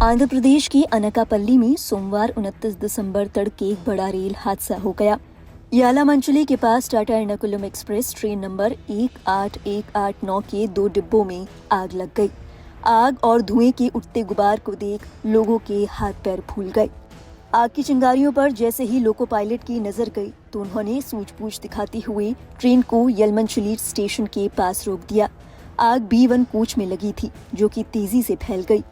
आंध्र प्रदेश की अनकापल्ली में सोमवार 29 दिसंबर तड़के एक बड़ा रेल हादसा हो गया। यालामंचली के पास Tata Ernakulam express train number 18189 के 2 डिब्बों में आग लग गई। आग और धुएं के उठते गुबार को देख लोगों के हाथ पैर फूल गए। आग की चिंगारियों पर जैसे ही लोको पायलट की नजर गई तो उन्होंने सूझबूझ दिखाते हुए ट्रेन को यलमंचली स्टेशन के पास रोक दिया। आग B1 कोच में लगी थी, जो कि तेजी से फैल गई।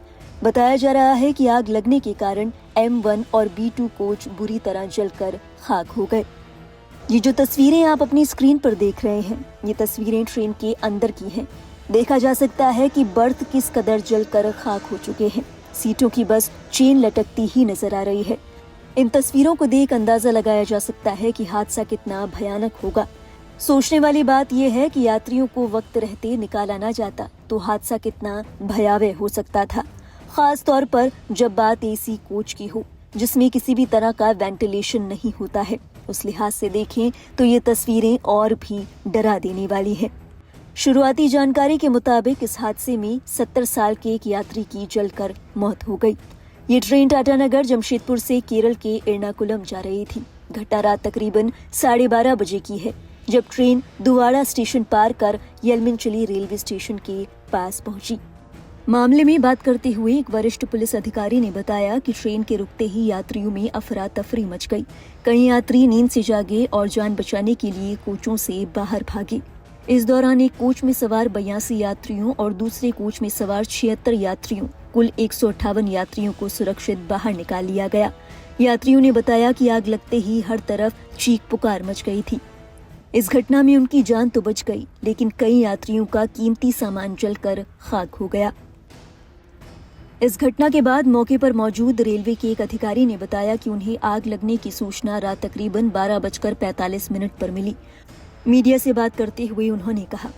बताया जा रहा है कि आग लगने के कारण M1 और B2 कोच बुरी तरह जलकर खाक हो गए। ये जो तस्वीरें आप अपनी स्क्रीन पर देख रहे हैं, ये तस्वीरें ट्रेन के अंदर की हैं। देखा जा सकता है कि बर्थ किस कदर जलकर खाक हो चुके हैं। सीटों की बस चेन लटकती ही नजर आ रही है। इन तस्वीरों को देख अंदाजा लगाया जा सकता है कि हादसा कितना भयानक होगा। सोचने वाली बात यह है कि यात्रियों को वक्त रहते निकाला ना जाता तो हादसा कितना भयावह हो सकता था, खास तौर पर जब बात AC कोच की हो, जिसमें किसी भी तरह का वेंटिलेशन नहीं होता है। उस लिहाज से देखें तो ये तस्वीरें और भी डरा देने वाली हैं। शुरुआती जानकारी के मुताबिक इस हादसे में 70 साल के एक यात्री की जलकर मौत हो गई। ये ट्रेन टाटानगर जमशेदपुर से केरल के एर्नाकुलम जा रही थी। घटना रात तकरीबन 12:30 बजे की है, जब ट्रेन दुवाड़ा स्टेशन पार कर यलमंचली रेलवे स्टेशन के पास पहुंची। मामले में बात करते हुए एक वरिष्ठ पुलिस अधिकारी ने बताया कि ट्रेन के रुकते ही यात्रियों में अफरा तफरी मच गई। कई यात्री नींद से जागे और जान बचाने के लिए कोचों से बाहर भागे। इस दौरान एक कोच में सवार 82 यात्रियों और दूसरे कोच में सवार 76 यात्रियों, कुल 158 यात्रियों को सुरक्षित बाहर निकाल लिया गया। यात्रियों ने बताया कि आग लगते ही हर तरफ चीख पुकार मच गई थी। इस घटना में उनकी जान तो बच गई, लेकिन कई यात्रियों का कीमती सामान जलकर खाक हो गया। इस घटना के बाद मौके पर मौजूद रेलवे के एक अधिकारी ने बताया कि उन्हें आग लगने की सूचना रात तकरीबन 12:45 पर मिली। मीडिया से बात करते हुए उन्होंने कहा,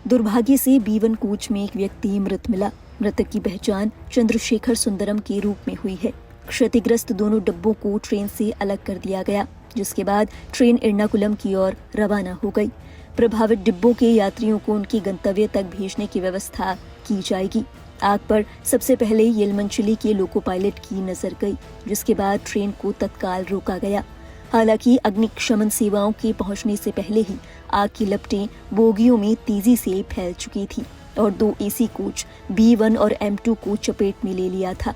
दुर्भाग्य से B1 कोच में एक व्यक्ति मृत मिला। मृतक की पहचान चंद्रशेखर सुंदरम के रूप में हुई है। क्षतिग्रस्त दोनों डिब्बों को ट्रेन से अलग कर दिया गया, जिसके बाद ट्रेन एर्नाकुलम की ओर रवाना हो गई। प्रभावित डिब्बों के यात्रियों को उनके गंतव्य तक भेजने की व्यवस्था की जाएगी। आग पर सबसे पहले यलमंचली के लोको पायलट की नजर गई, जिसके बाद ट्रेन को तत्काल रोका गया। हालांकि अग्निशमन सेवाओं के पहुंचने से पहले ही आग की लपटें बोगियों में तेजी से फैल चुकी थी और 2 AC कोच B1 और M2 को चपेट में ले लिया था।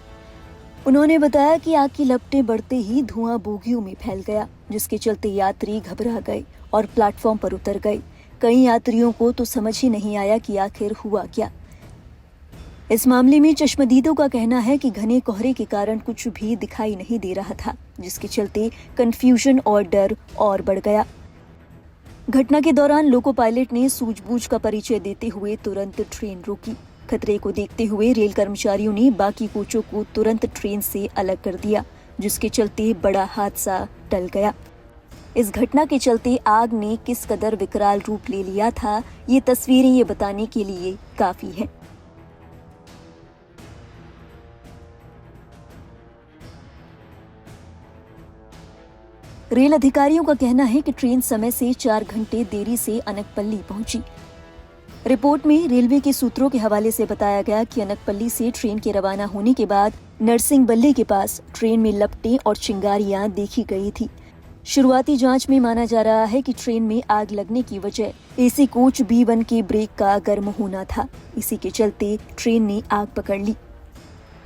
उन्होंने बताया कि आग की लपटें बढ़ते ही धुआं बोगियों में फैल गया, जिसके चलते यात्री घबरा गए और प्लेटफॉर्म पर उतर गए। कई यात्रियों को तो समझ ही नहीं आया कि आखिर हुआ क्या। इस मामले में चश्मदीदों का कहना है कि घने कोहरे के कारण कुछ भी दिखाई नहीं दे रहा था, जिसके चलते कंफ्यूजन और डर और बढ़ गया। घटना के दौरान लोको पायलट ने सूझबूझ का परिचय देते हुए तुरंत ट्रेन रोकी। खतरे को देखते हुए रेल कर्मचारियों ने बाकी कोचों को तुरंत ट्रेन से अलग कर दिया, जिसके चलते बड़ा हादसा टल गया। इस घटना के चलते आग ने किस कदर विकराल रूप ले लिया था, ये तस्वीरें ये बताने के लिए काफी हैं। रेल अधिकारियों का कहना है कि ट्रेन समय से 4 घंटे देरी से अनकपल्ली पहुंची। रिपोर्ट में रेलवे के सूत्रों के हवाले से बताया गया कि अनकपल्ली से ट्रेन के रवाना होने के बाद नरसिंहबल्ली के पास ट्रेन में लपटें और चिंगारियां देखी गई थी। शुरुआती जांच में माना जा रहा है कि ट्रेन में आग लगने की वजह AC कोच B1 के ब्रेक का गर्म होना था। इसी के चलते ट्रेन ने आग पकड़ ली।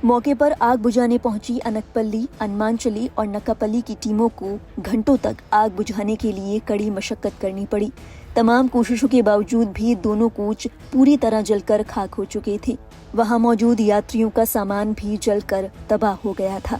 मौके पर आग बुझाने पहुंची अनकपल्ली, अनुमानचली और नकापल्ली की टीमों को घंटों तक आग बुझाने के लिए कड़ी मशक्कत करनी पड़ी। तमाम कोशिशों के बावजूद भी दोनों कोच पूरी तरह जलकर खाक हो चुके थे। वहां मौजूद यात्रियों का सामान भी जलकर तबाह हो गया था।